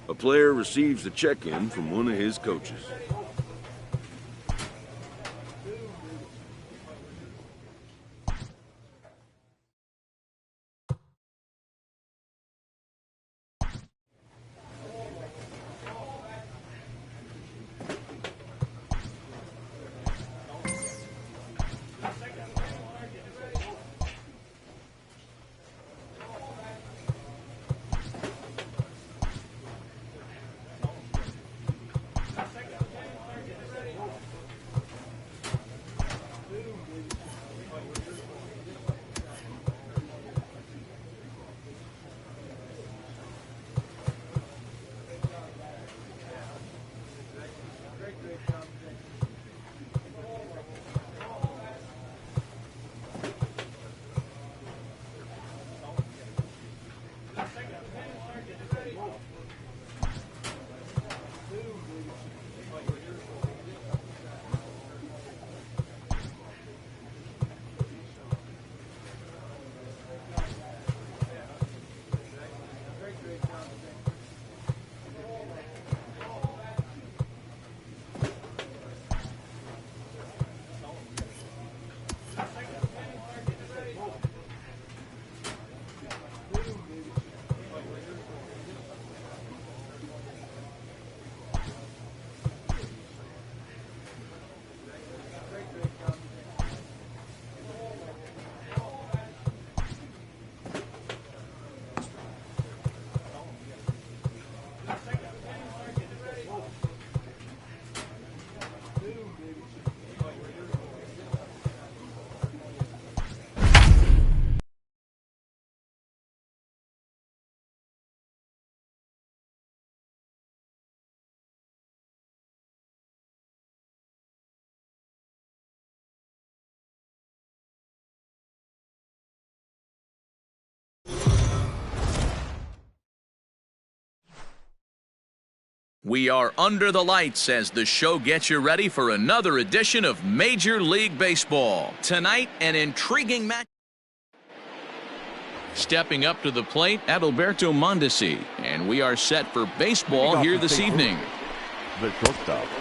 A player receives the check-in from one of his coaches. We are under the lights as the show gets you ready for another edition of Major League Baseball. Tonight, an intriguing match. Stepping up to the plate, Adalberto Mondesi. And we are set for baseball here this evening.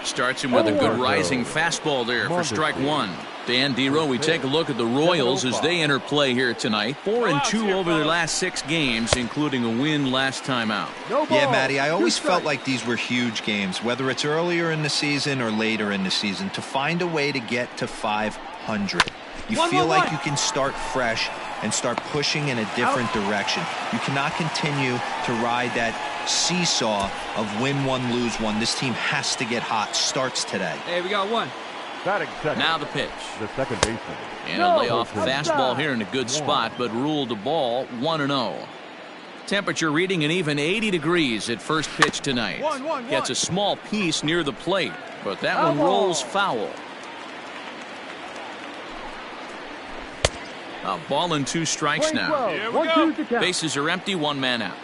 Starts him with a good rising fastball there for strike one. Dan Dero, we take a look at the Royals as they enter play here tonight. 4-2 over their last 6 games, including a win last time out. Yeah, Matty, I always felt like these were huge games, whether it's earlier in the season or later in the season, to find a way to get to 500. You feel like you can start fresh and start pushing in a different direction. You cannot continue to ride that seesaw of win one, lose one. This team has to get hot. Starts today. Hey, we got one. Now the pitch. The second baseman. And a layoff fastball here in a good spot, but ruled the ball 1-0. Temperature reading an even 80 degrees at first pitch tonight. Gets a small piece near the plate, but that one rolls foul. A ball and 2 strikes now. Here we go. Bases are empty, 1 man out.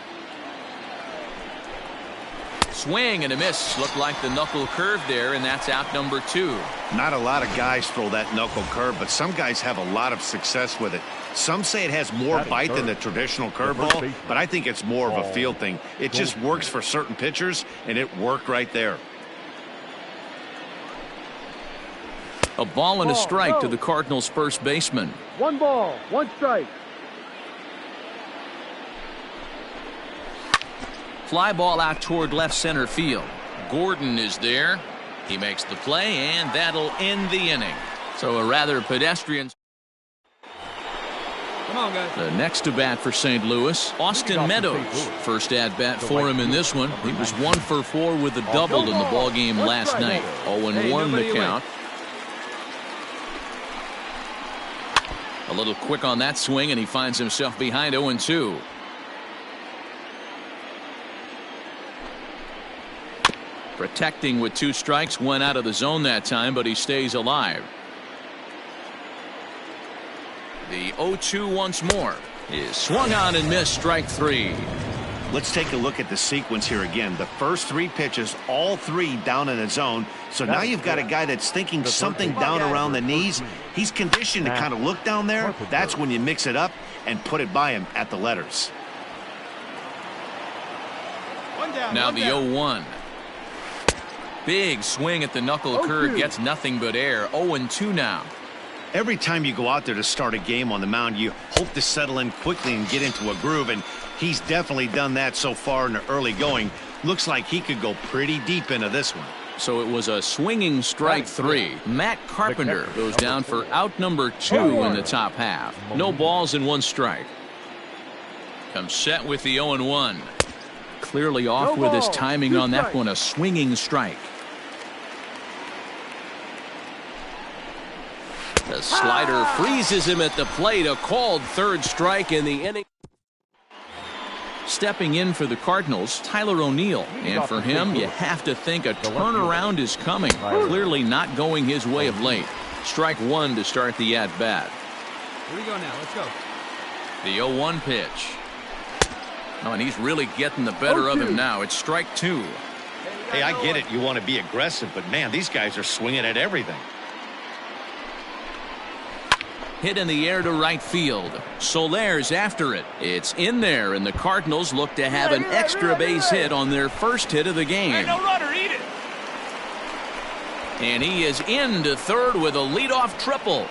Swing and a miss. Looked like the knuckle curve there, and that's out number 2. Not a lot of guys throw that knuckle curve, but some guys have a lot of success with it. Some say it has more bite than the traditional curveball, but I think it's more of a feel thing. It just works for certain pitchers, and it worked right there. A ball and a strike to the Cardinals' first baseman. 1 ball, 1 strike. Fly ball out toward left center field. Gordon is there. He makes the play, and that'll end the inning. So a rather pedestrian. Come on, guys. The next to bat for St. Louis, Austin Meadows. First at bat for him in this one. He was 1 for 4 with a double in the ball game last night. 0-1 the count. A little quick on that swing, and he finds himself behind 0-2. Protecting with 2 strikes, went out of the zone that time, but he stays alive. The 0-2 once more is swung on and missed, strike 3. Let's take a look at the sequence here again. The first 3 pitches, all 3 down in the zone. So now you've got a guy that's thinking something down around the knees. He's conditioned to kind of look down there. That's when you mix it up and put it by him at the letters. Now the 0-1. Big swing at the knuckle curve, gets nothing but air. 0-2 now. Every time you go out there to start a game on the mound, you hope to settle in quickly and get into a groove, and he's definitely done that so far in the early going. Looks like he could go pretty deep into this one. So it was a swinging strike 3. Matt Carpenter goes down for out number 2 in the top half. No balls and 1 strike. Comes set with the 0-1. Clearly off with his timing on that one. A swinging strike. The slider freezes him at the plate. A called 3rd strike in the inning. Stepping in for the Cardinals, Tyler O'Neill. And for him, you have to think a turnaround is coming. Clearly not going his way of late. Strike 1 to start the at-bat. Here we go now. Let's go. The 0-1 pitch. Oh, and he's really getting the better of him now. It's strike 2. Hey, I get it. You want to be aggressive, but man, these guys are swinging at everything. Hit in the air to right field. Soler's after it. It's in there, and the Cardinals look to have an extra base hit on their first hit of the game. No runner, eat it. And he is into third with a leadoff triple.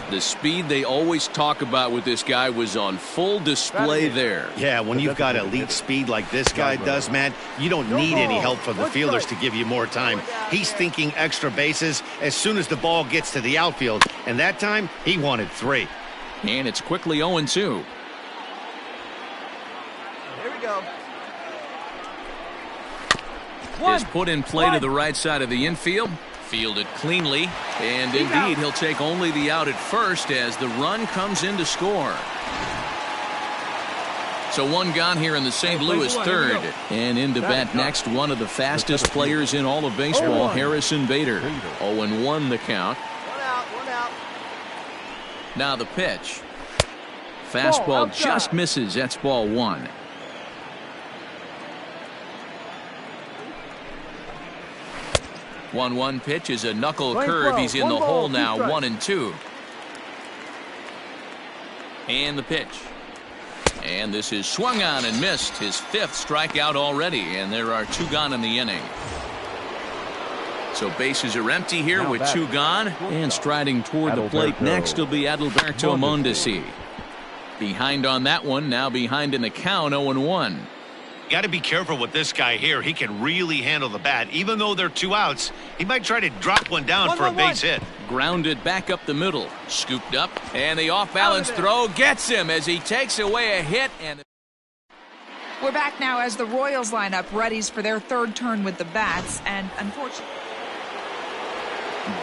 The speed they always talk about with this guy was on full display there. Yeah, when you've got elite speed like this guy does, man, you don't need any help from the fielders to give you more time. He's thinking extra bases as soon as the ball gets to the outfield, and that time he wanted 3. And it's quickly 0-2. Here we go. Is put in play to the right side of the infield. Fielded cleanly, and indeed he'll take only the out at first as the run comes in to score. So 1 gone here in the St. Louis 3rd, and in to bat next, one of the fastest players in all of baseball, Harrison Bader. 0-1 the count. 1 out, 1 out. Now the pitch. Fastball just misses. That's ball 1. 1-1 pitch is a knuckle curve. He's in the hole now. 1-2. And the pitch. And this is swung on and missed. His 5th strikeout already. And there are 2 gone in the inning. So bases are empty here with 2 gone. And striding toward the plate next will be Adalberto Mondesi. Behind on that one. Now behind in the count. 0-1. Got to be careful with this guy here. He can really handle the bat. Even though they're 2 outs, he might try to drop one down for a base hit. Grounded back up the middle. Scooped up. And the off-balance throw gets him as he takes away a hit. And we're back now as the Royals line up readies for their 3rd turn with the bats. And unfortunately,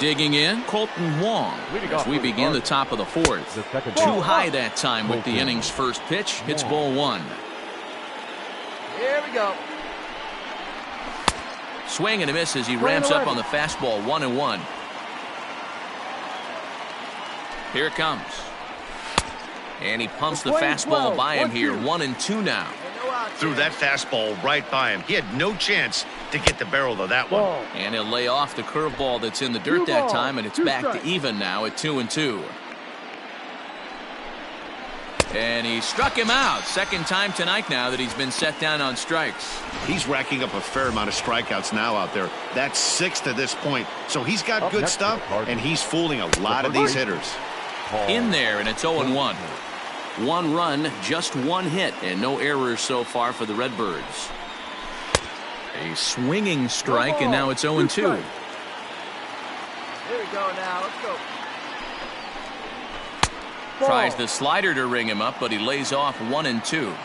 digging in, Colton Wong as we begin the top of the 4th. Too high that time with the inning's first pitch. Hits ball 1. Here we go. Swing and a miss as he ramps up on the fastball. 1-1. Here it comes. And he pumps the fastball by him here. 1-2 now. Threw that fastball right by him. He had no chance to get the barrel of that one. And he'll lay off the curveball that's in the dirt that time, and it's back to even now at 2-2. And he struck him out. 2nd time tonight now that he's been set down on strikes. He's racking up a fair amount of strikeouts now out there. That's 6 to this point. So he's got good stuff, and he's fooling a lot of these hitters. In there, and it's 0-1. 1 run, just 1 hit, and no errors so far for the Redbirds. A swinging strike, and now it's 0-2. Here we go now. Let's go. Tries the slider to ring him up, but he lays off 1-2.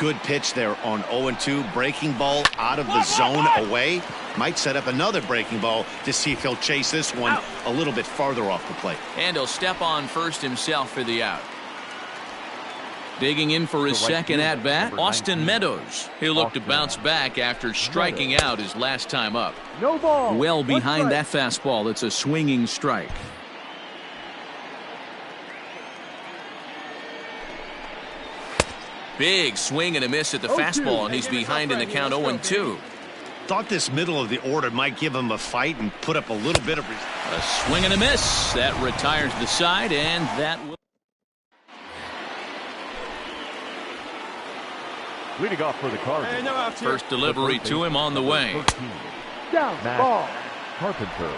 Good pitch there on 0-2. Breaking ball out of the zone away. Might set up another breaking ball to see if he'll chase this one a little bit farther off the plate. And he'll step on first himself for the out. Digging in for his 2nd at-bat, Austin Meadows. He'll look to bounce back after striking out his last time up. Well behind that fastball. It's a swinging strike. Big swing and a miss at the fastball, and he's behind in the count. 0-2. Thought this middle of the order might give him a fight and put up a little bit of a swing and a miss. That retires the side, and that will. Leading off for the Cardinals. First delivery to him on the way. 13. Down ball. Carpenter.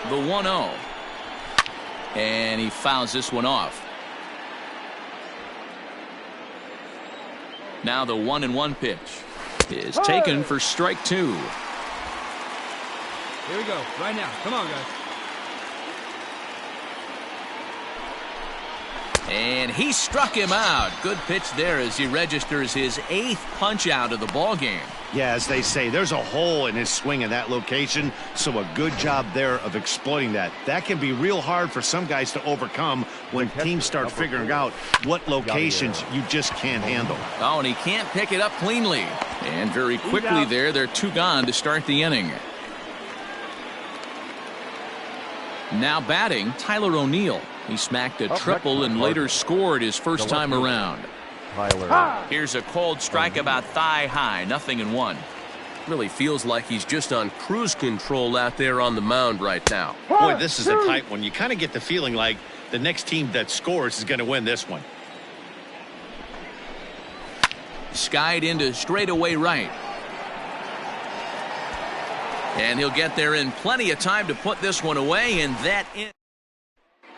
The 1-0. And he fouls this one off. Now the 1-1 pitch is taken for strike 2. Here we go. Right now. Come on, guys. And he struck him out. Good pitch there as he registers his 8th punch out of the ball game. Yeah, as they say, there's a hole in his swing in that location, so a good job there of exploiting that. That can be real hard for some guys to overcome when teams start figuring out what locations you just can't handle. Oh, and he can't pick it up cleanly. And very quickly there, they're 2 gone to start the inning. Now batting, Tyler O'Neill. He smacked a triple and later scored his first time around. Here's a cold strike about thigh high, 0-1. Really feels like he's just on cruise control out there on the mound right now. Boy, this is a tight one. You kind of get the feeling like the next team that scores is going to win this one. Skied into straightaway right. And he'll get there in plenty of time to put this one away, and that in.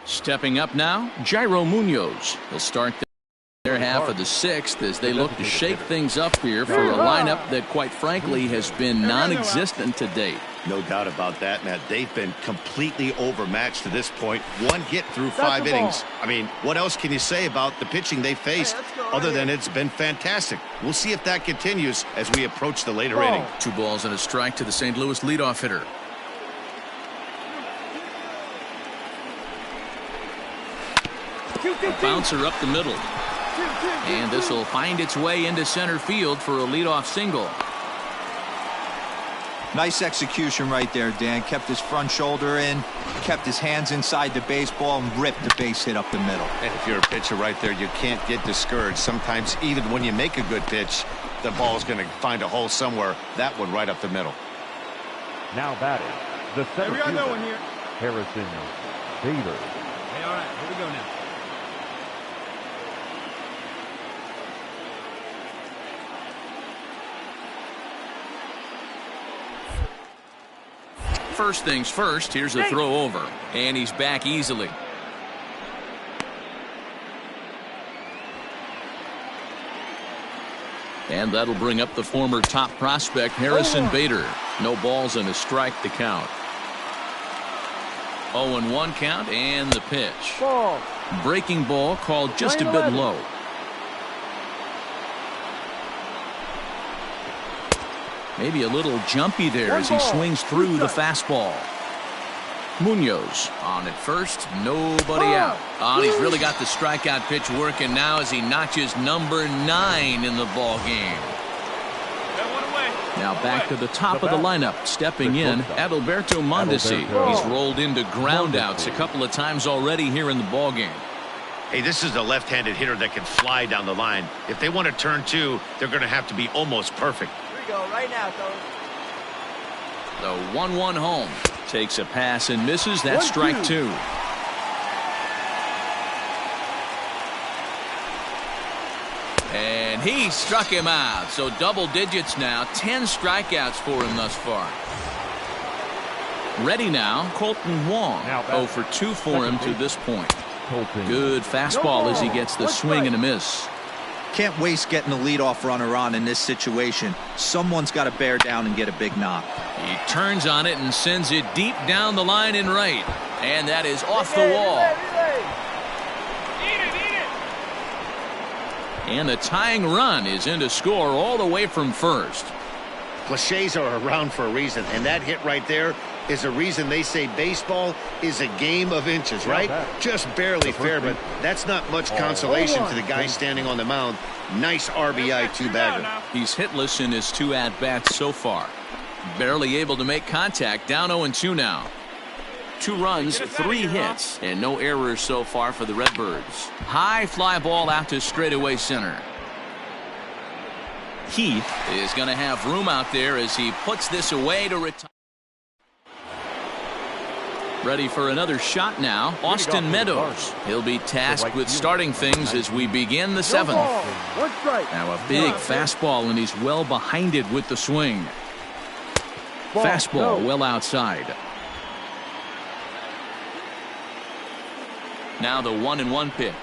Stepping up now, Jairo Munoz. He'll start their half of the 6th as they look to shake things up here for a lineup that, quite frankly, has been non-existent to date. No doubt about that, Matt. They've been completely overmatched to this point. 1 hit through 5 innings. I mean, what else can you say about the pitching they faced other than it's been fantastic? We'll see if that continues as we approach the later inning. 2 balls and a strike to the St. Louis leadoff hitter. A bouncer up the middle. And this will find its way into center field for a leadoff single. Nice execution right there, Dan. Kept his front shoulder in, kept his hands inside the baseball, and ripped the base hit up the middle. And if you're a pitcher right there, you can't get discouraged. Sometimes even when you make a good pitch, the ball's going to find a hole somewhere. That one right up the middle. Now batting, the center fielder, here. Harrison Bader. Hey, all right, here we go now. First things first, here's a throw over, and he's back easily. And that'll bring up the former top prospect, Harrison Bader. No balls and a strike to count. 0-1 count, and the pitch. Breaking ball called just a bit low. Maybe a little jumpy there as he swings through the fastball. Munoz on at first, nobody out. And he's really got the strikeout pitch working now as he notches number 9 in the ball game. Now back to the top of the lineup, stepping in, Adalberto Mondesi. He's rolled into groundouts a couple of times already here in the ball game. Hey, this is a left-handed hitter that can fly down the line. If they want to turn 2, they're going to have to be almost perfect. Go right now, fellas. The 1-1 home. Takes a pass and misses. That's strike 2. And he struck him out. So double digits now. 10 strikeouts for him thus far. Ready now, Colton Wong. 0 for 2 for him to this point. Good fastball as he gets the swing and a miss. Can't waste getting a leadoff runner on in this situation. Someone's got to bear down and get a big knock. He turns on it and sends it deep down the line in right. And that is off the wall. And the tying run is in to score all the way from first. Cliches are around for a reason, and that hit right there is a reason they say baseball is a game of inches, right? Just barely fair, but that's not much consolation to the guy standing on the mound. Nice RBI 2-bagger. He's hitless in his 2 at-bats so far. Barely able to make contact. Down 0-2 now. 2 runs, 3 hits, and no errors so far for the Redbirds. High fly ball out to straightaway center. Heath is going to have room out there as he puts this away to retire. Ready for another shot now. Austin Meadows. He'll be tasked with starting things as we begin the seventh. Now a big fastball, and he's well behind it with the swing. Fastball well outside. Now the 1-1 pitch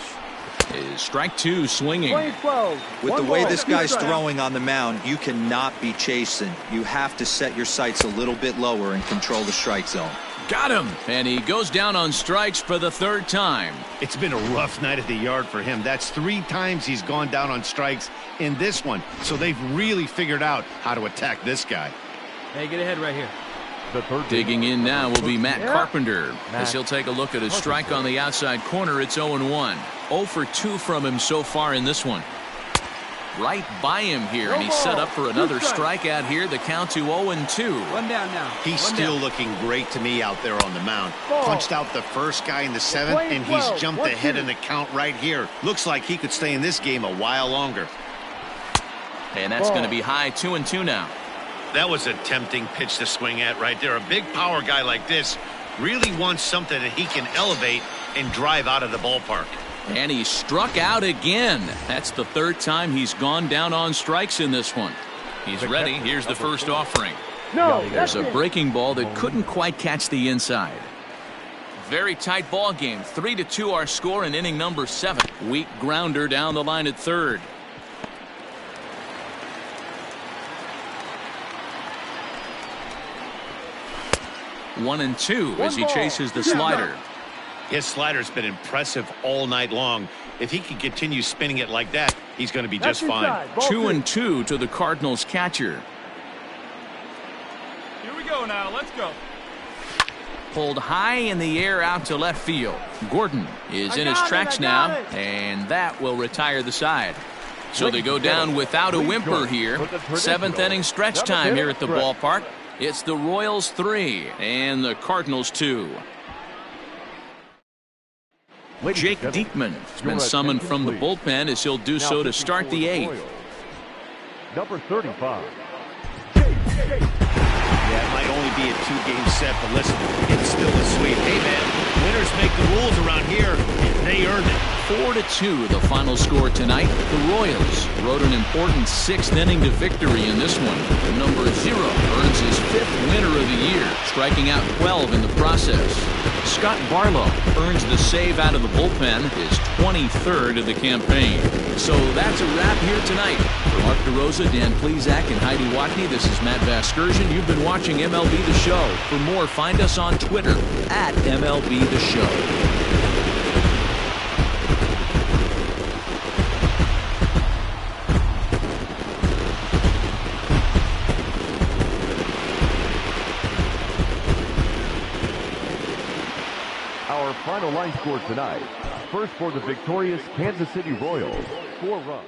is strike two swinging. With the way this guy's throwing on the mound, you cannot be chasing. You have to set your sights a little bit lower and control the strike zone. Got him, and he goes down on strikes for the third time. It's been a rough night at the yard for him. That's 3 times he's gone down on strikes in this one. So they've really figured out how to attack this guy. Hey, get ahead right here. Digging in now will be Matt Carpenter, as he'll take a look at a strike on the outside corner. It's 0-1. 0 for 2 from him so far in this one. Right by him here, and he's set up for another strikeout here. The count to 0-2. One down now. He's still looking great to me out there on the mound. Punched out the first guy in the 7th, and he's jumped ahead in the count right here. Looks like he could stay in this game a while longer. And that's going to be high. 2-2 now. That was a tempting pitch to swing at right there. A big power guy like this really wants something that he can elevate and drive out of the ballpark. And he struck out again. That's the third time he's gone down on strikes in this one. He's ready. Here's the first offering. There's a breaking ball that couldn't quite catch the inside. Very tight ball game. 3-2 our score in inning number 7. Weak grounder down the line at third. One and two as he chases the slider. His slider's been impressive all night long. If he can continue spinning it like that, he's going to be just fine. 2-2 to the Cardinals catcher. Here we go now. Let's go. Pulled high in the air out to left field. Gordon is in his tracks now, and that will retire the side. So they go down without a whimper here. 7th inning stretch time here at the ballpark. It's the Royals 3 and the Cardinals 2. Jake Diekman has been summoned from the bullpen as he'll do so to start the 8th. Number 35. Yeah, it might only be a 2-game set, but listen, it's still a sweep. Hey, man, winners make the rules around here, and they earned it. 4-2 the final score tonight. The Royals rode an important 6th inning to victory in this one. Number 0 earns his 5th winner of the year, striking out 12 in the process. Scott Barlow earns the save out of the bullpen, his 23rd of the campaign. So that's a wrap here tonight. For Mark DeRosa, Dan Plesac, and Heidi Watney, this is Matt Vasgersian. You've been watching MLB The Show. For more, find us on Twitter at MLB The Show. Our final line score tonight. First for the victorious Kansas City Royals, 4 runs.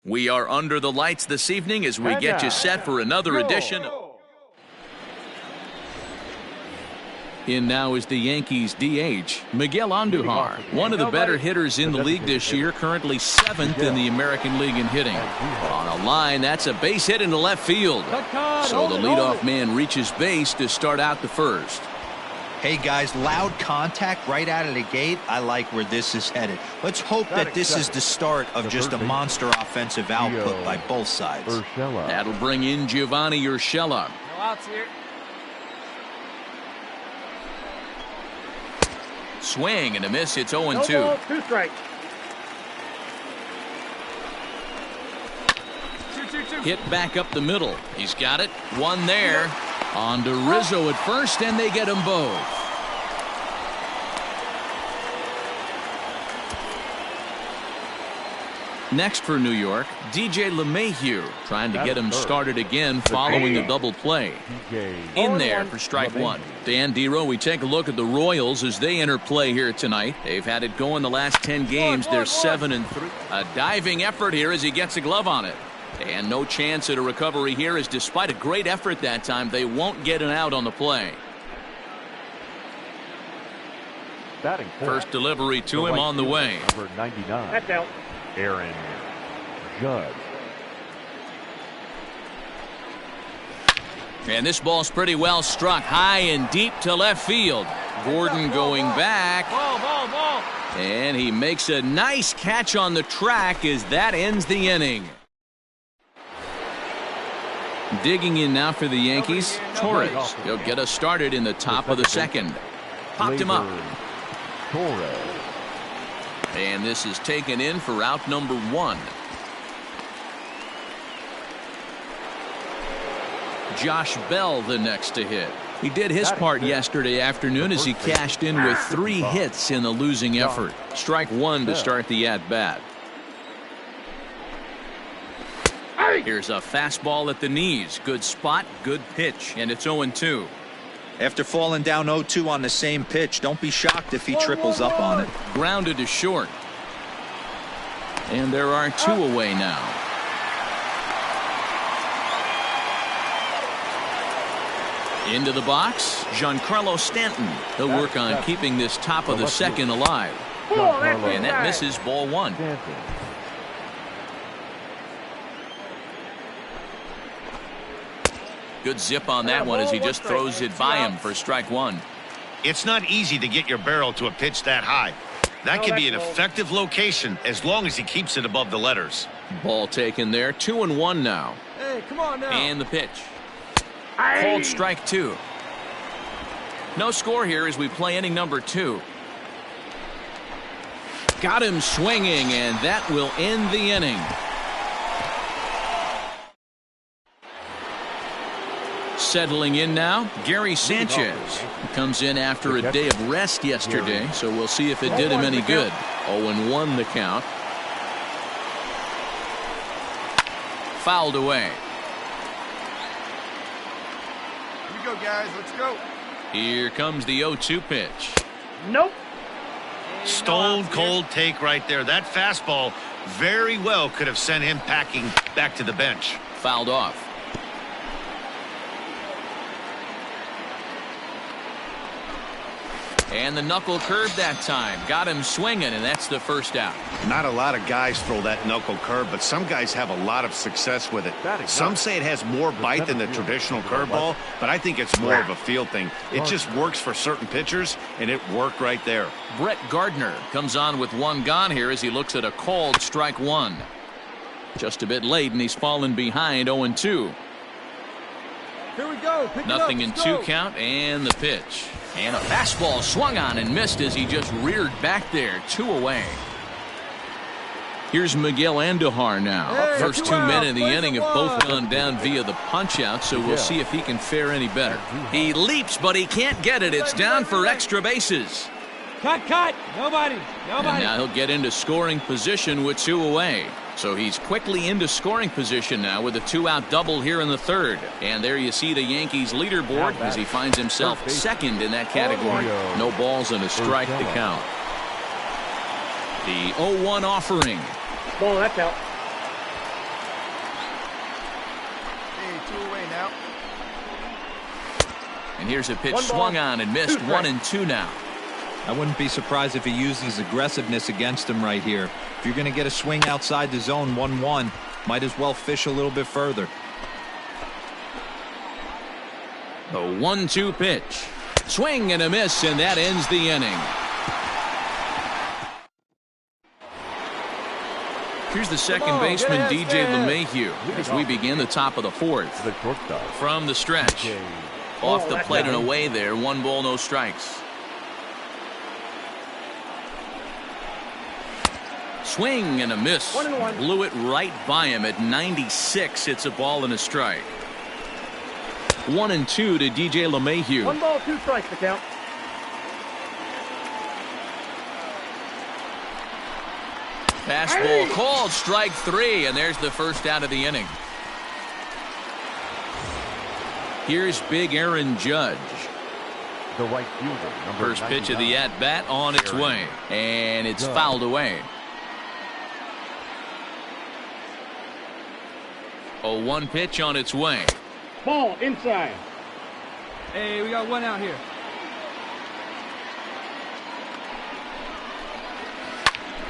We are under the lights this evening as we get you set for another edition. In now is the Yankees DH, Miguel Andujar, one of the better hitters in the league this year, currently 7th in the American League in hitting. On a line, that's a base hit into left field. So the leadoff man reaches base to start out the first. Hey guys, loud contact right out of the gate. I like where this is headed. Let's hope that this is the start of just a monster offensive output by both sides. That'll bring in Giovanni Urshela. No outs here. Swing and a miss. It's 0-2. No ball, 2 strikes. Hit back up the middle. He's got it. One there. On to Rizzo at first, and they get them both. Next for New York, DJ LeMahieu, trying to get him started again following a double play. In there for strike one. Dan Dero, we take a look at the Royals as they enter play here tonight. They've had it going the last 10 games. They're 7-3. A diving effort here as he gets a glove on it. And no chance at a recovery here, as despite a great effort that time, they won't get an out on the play. First delivery to him on the way. Number 99. That's out. Aaron Judge. And this ball's pretty well struck high and deep to left field. Gordon going back. Ball. And he makes a nice catch on the track as that ends the inning. Digging in now for the Yankees, Torres. He'll get us started in the top of the second. Popped him up. Torres. And this is taken in for out number 1. Josh Bell the next to hit. He did his part yesterday afternoon as he cashed in with 3 hits in the losing effort. Strike 1 to start the at-bat. Here's a fastball at the knees. Good spot, good pitch, and it's 0-2. After falling down 0-2 on the same pitch, don't be shocked if he triples up on it. Grounded to short. And there are 2 away now. Into the box, Giancarlo Stanton. He'll work on keeping this top of the second alive. And that misses, ball 1. Good zip on that one as he just throws it by him for strike 1. It's not easy to get your barrel to a pitch that high. That can be an effective location as long as he keeps it above the letters. Ball taken there. 2-1 now. Hey, come on now. And the pitch. Called strike 2. No score here as we play inning number 2. Got him swinging, and that will end the inning. Settling in now, Gary Sanchez. He comes in after a day of rest yesterday, so we'll see if it did him any good. 0-1 the count. Fouled away. Here we go, guys. Let's go. Here comes the 0-2 pitch. Nope. Stone cold take right there. That fastball very well could have sent him packing back to the bench. Fouled off. And the knuckle curve that time. Got him swinging, and that's the first out. Not a lot of guys throw that knuckle curve, but some guys have a lot of success with it. Some say it has more bite than the traditional curveball, but I think it's more of a feel thing. It just works for certain pitchers, and it worked right there. Brett Gardner comes on with 1 gone here as he looks at a called strike 1. Just a bit late, and he's fallen behind 0-2. Here we go. Pick Nothing it in up. 2 count, and the pitch. And a fastball swung on and missed as he just reared back there. 2 away. Here's Miguel Andujar now. Hey, First 2 men in the inning have both gone down via the punch-out, so we'll see if he can fare any better. He leaps, but he can't get it. It's down for extra bases. Cut. Nobody. And now he'll get into scoring position with 2 away. So he's quickly into scoring position now with a 2-out double here in the 3rd. And there you see the Yankees leaderboard as he finds himself second in that category. No balls and a strike to count. The 0-1 offering. Ball, that's out. 2 away now. And here's a pitch swung on and missed. 1-2 now. I wouldn't be surprised if he uses aggressiveness against him right here. If you're going to get a swing outside the zone 1-1, might as well fish a little bit further. The 1-2 pitch. Swing and a miss, and that ends the inning. Here's the second baseman, DJ LeMahieu, as we begin the top of the fourth. From the stretch. Off the plate and away there. 1 ball, no strikes. Swing and a miss. Blew it right by him at 96. It's a ball and a strike. 1-2 to DJ LeMahieu. 1 ball, 2 strikes to count. Fastball called, strike 3, and there's the first out of the inning. Here's big Aaron Judge. The right fielder. First pitch of the at-bat on its way, and it's fouled away. A 1 pitch on its way. Ball inside. Hey, we got 1 out here.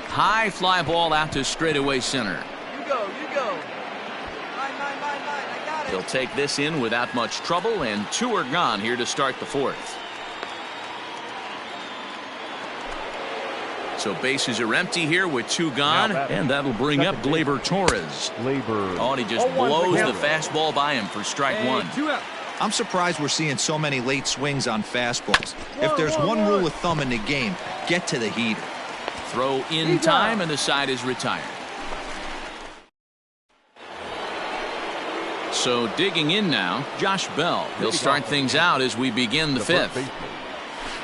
High fly ball out to straightaway center. You go. Mine, I got it. He'll take this in without much trouble, and 2 are gone here to start the fourth. So bases are empty here with 2 gone, and that'll bring up Gleyber Torres. Oh, and he just blows the fastball by him for strike 1. 2 out. I'm surprised we're seeing so many late swings on fastballs. If there's one rule of thumb in the game, get to the heater. Throw in time, and the side is retired. So digging in now, Josh Bell. He'll start things out as we begin the 5th.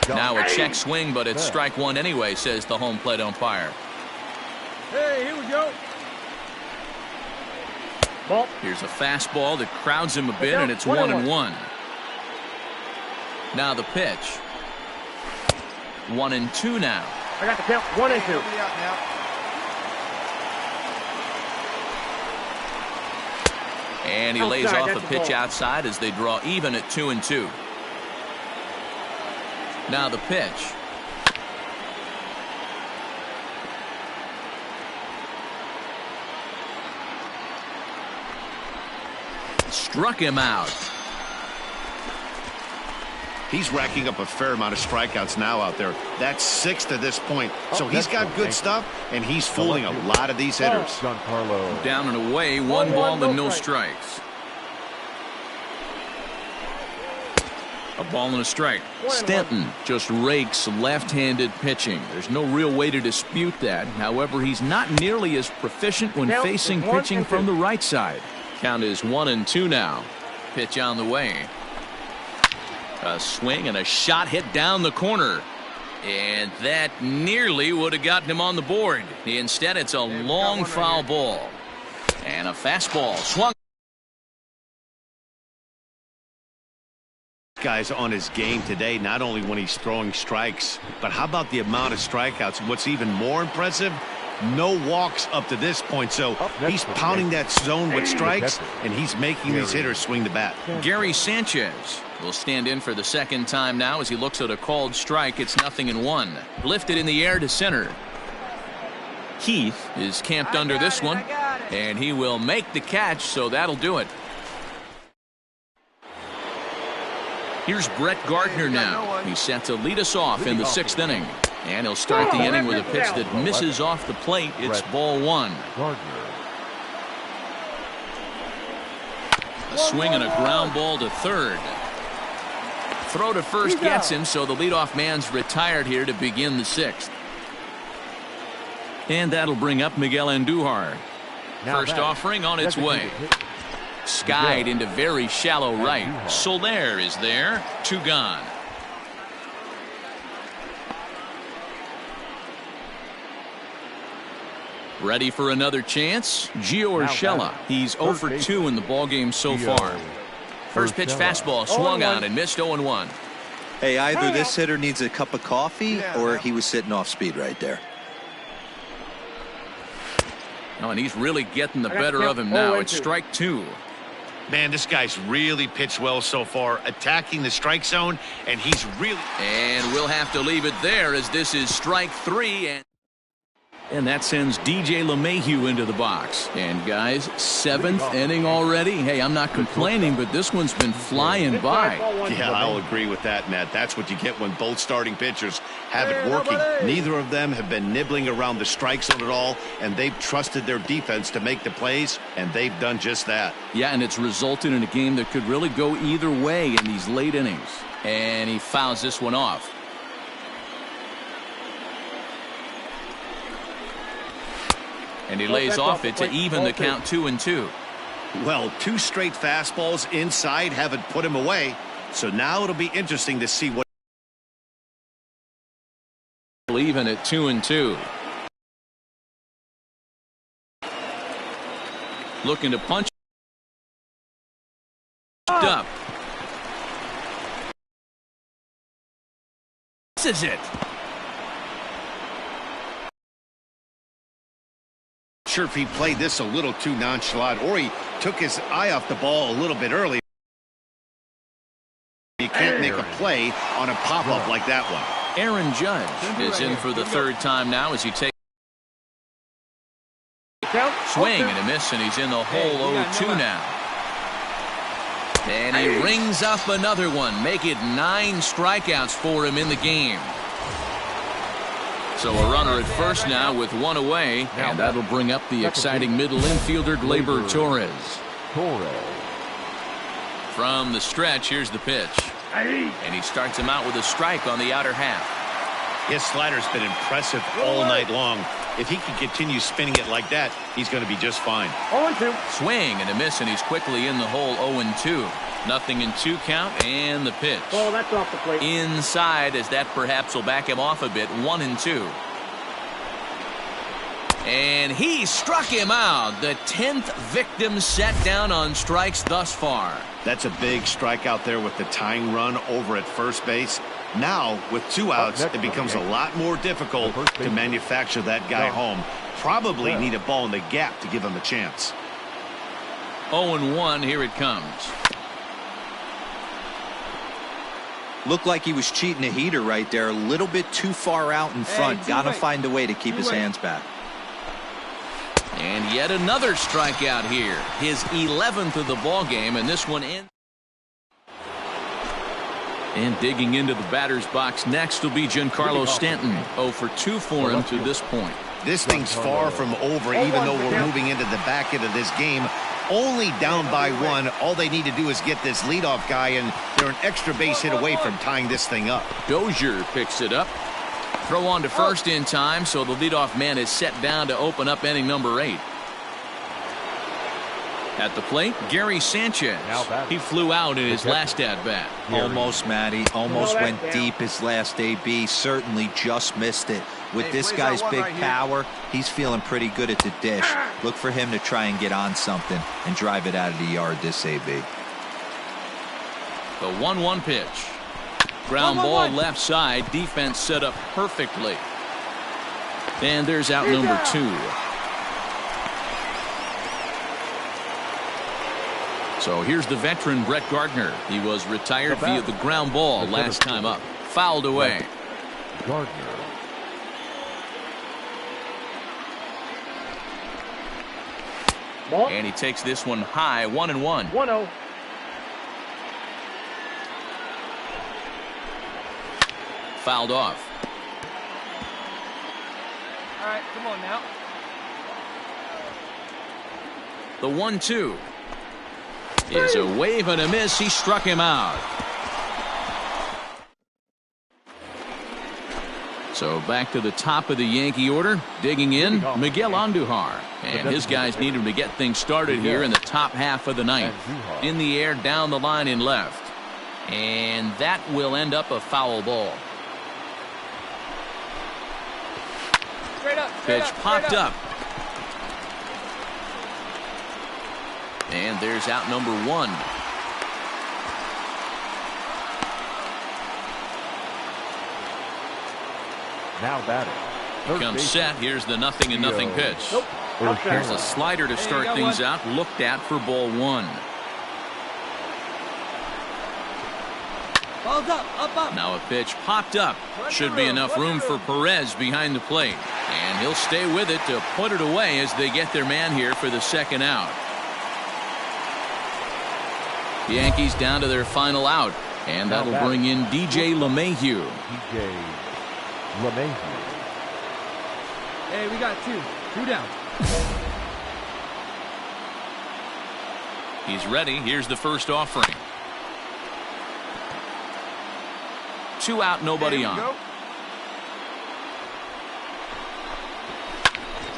Now a check swing, but it's strike 1 anyway, says the home plate umpire. Hey, here we go. Ball. Here's a fastball that crowds him a bit, and it's 1-1. Now the pitch. 1-2 now. I got the count. 1-2. Nobody out now. And he lays off a pitch outside as they draw even at 2-2. Now the pitch. Struck him out. He's racking up a fair amount of strikeouts now out there. That's 6 to this point. So he's got good stuff, and he's fooling a lot of these hitters. Down and away, 1 ball and no strikes. A ball and a strike. Stanton just rakes left-handed pitching. There's no real way to dispute that. However, he's not nearly as proficient when facing pitching from the right side. Count is 1-2 now. Pitch on the way. A swing and a shot hit down the corner. And that nearly would have gotten him on the board. Instead, it's a long foul ball. And a fastball swung. Guy's on his game today, not only when he's throwing strikes, but how about the amount of strikeouts? What's even more impressive, no walks up to this point. So he's pounding that zone with strikes, and he's making these hitters swing the bat. Gary Sanchez will stand in for the second time now as he looks at a called strike. It's 0-1. Lifted in the air to center. Keith is camped under this one, and he will make the catch, so that'll do it. Here's Brett Gardner now. He's set to lead us off in the 6th inning. And he'll start the inning with a pitch that misses off the plate. It's ball 1. A swing and a ground ball to third. Throw to first gets him, so the leadoff man's retired here to begin the 6th. And that'll bring up Miguel Andujar. First offering on its way. Skied into very shallow right. Soler is there. 2 gone. Ready for another chance? Gio Urshela. He's 0 for 2 in the ballgame so far. First pitch fastball swung on and missed 0-1. Hey, either this hitter needs a cup of coffee or he was sitting off speed right there. Oh, and he's really getting the better of him now. It's strike 2. Man, this guy's really pitched well so far, attacking the strike zone, and he's really... And we'll have to leave it there as this is strike 3. And that sends DJ LeMahieu into the box. And guys, 7th inning already. Hey, I'm not complaining, but this one's been flying by. Yeah, I'll agree with that, Matt. That's what you get when both starting pitchers have it working. Neither of them have been nibbling around the strike zone at all, and they've trusted their defense to make the plays, and they've done just that. Yeah, and it's resulted in a game that could really go either way in these late innings. And he fouls this one off. And he lays off it to even the count 2-2. Well, 2 straight fastballs inside haven't put him away. So now it'll be interesting to see what. Even at 2-2. Looking to punch up. This is it. Sure if he played this a little too nonchalant, or he took his eye off the ball a little bit early. You can't make a play on a pop-up like that one. Aaron Judge is in for the 3rd time now as he takes swing and a miss, and he's in the hole 0-2 now. And he rings up another one, make it 9 strikeouts for him in the game. So a runner at first now with 1 away, and that'll bring up the exciting middle infielder Gleyber Torres. From the stretch, here's the pitch. And he starts him out with a strike on the outer half. His slider's been impressive all night long. If he can continue spinning it like that, he's going to be just fine. 0-2. Swing and a miss, and he's quickly in the hole 0-2. Nothing in 2 count, and the pitch. Oh, that's off the plate. Inside, as that perhaps will back him off a bit. 1-2. And he struck him out. The 10th victim set down on strikes thus far. That's a big strikeout there with the tying run over at first base. Now, with 2 outs, it becomes a lot more difficult to manufacture that guy home. Probably need a ball in the gap to give him a chance. 0-1, here it comes. Looked like he was cheating a heater right there. A little bit too far out in front. Got to find a way to keep his hands back. And yet another strikeout here. His 11th of the ball game, and this one in. And digging into the batter's box next will be Giancarlo Stanton. 0 for 2 for him to this point. This thing's far from over, even though we're moving into the back end of this game. Only down by 1. All they need to do is get this leadoff guy, and they're an extra base hit away from tying this thing up. Dozier picks it up. Throw on to first in time, so the leadoff man is set down to open up inning number 8. At the plate, Gary Sanchez. He flew out in his last at-bat. Almost, Matty. Almost went deep his last AB. Certainly just missed it. With this guy's big power, he's feeling pretty good at the dish. Look for him to try and get on something and drive it out of the yard this AB. The 1-1 pitch. Ground ball left side. Defense set up perfectly. And there's out number 2. So here's the veteran Brett Gardner. He was retired via the ground ball last time up. Fouled away. Gardner. And he takes this one high. 1-1. 1-0. Fouled off. All right, come on now. The 1-2 is a wave and a miss. He struck him out. So back to the top of the Yankee order. Digging in, Miguel Andujar. And his guys need him to get things started here in the top half of the ninth. In the air, down the line in left. And that will end up a foul ball. Pitch popped up. And there's out number 1. Now batting. Comes set. Here's the 0-0 pitch. Nope. There's a slider to start things out. Looked at for ball 1. Balls up. Now a pitch popped up. Should be enough room for Perez behind the plate. And he'll stay with it to put it away as they get their man here for the second out. The Yankees down to their final out. And that'll bring in DJ LeMahieu. Hey, we got two down. He's ready. Here's the first offering. 2 out, nobody on. Go.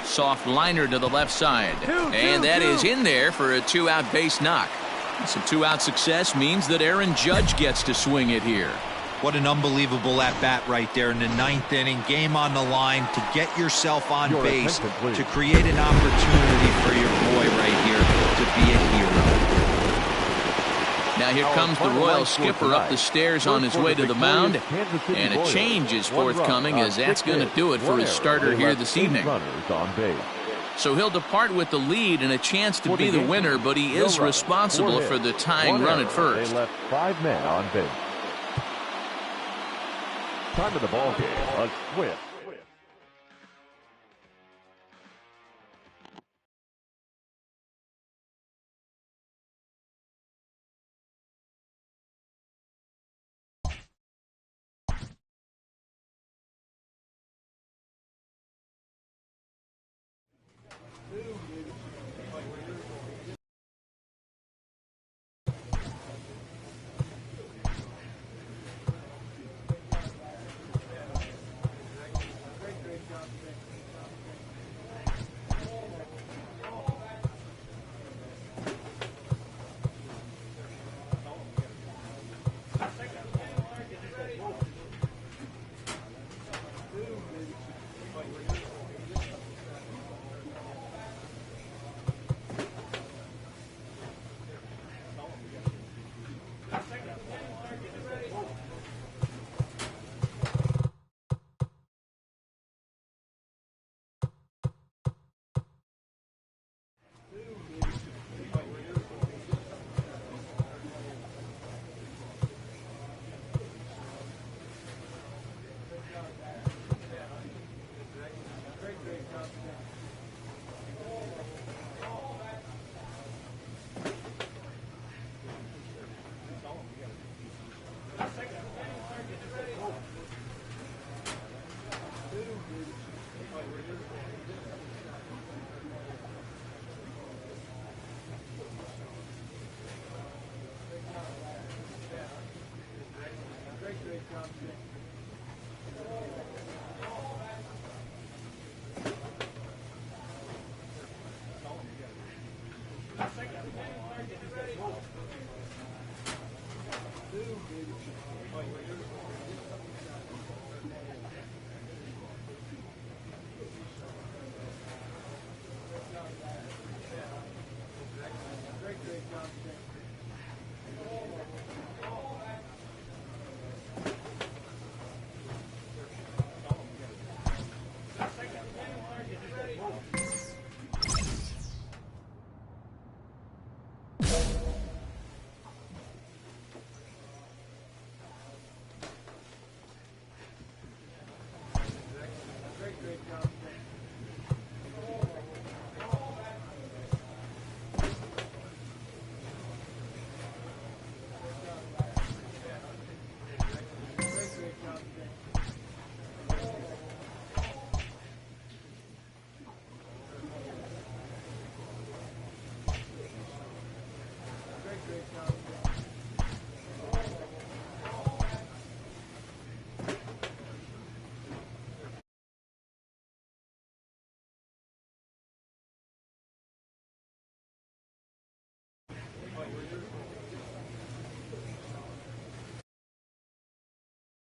Soft liner to the left side. And that is in there for a 2-out base knock. Some 2-out success means that Aaron Judge gets to swing it here. What an unbelievable at-bat right there in the 9th inning. Game on the line to get yourself on base, to create an opportunity for your boy right here to be a hero. Now here comes the Royal skipper up the stairs on his way to the mound. And a change is forthcoming, as that's going to do it for his starter here this evening. So he'll depart with the lead and a chance to be the winner, but he is responsible for the tying run at first. They left 5 men on base. Time of the ball game, a Swift.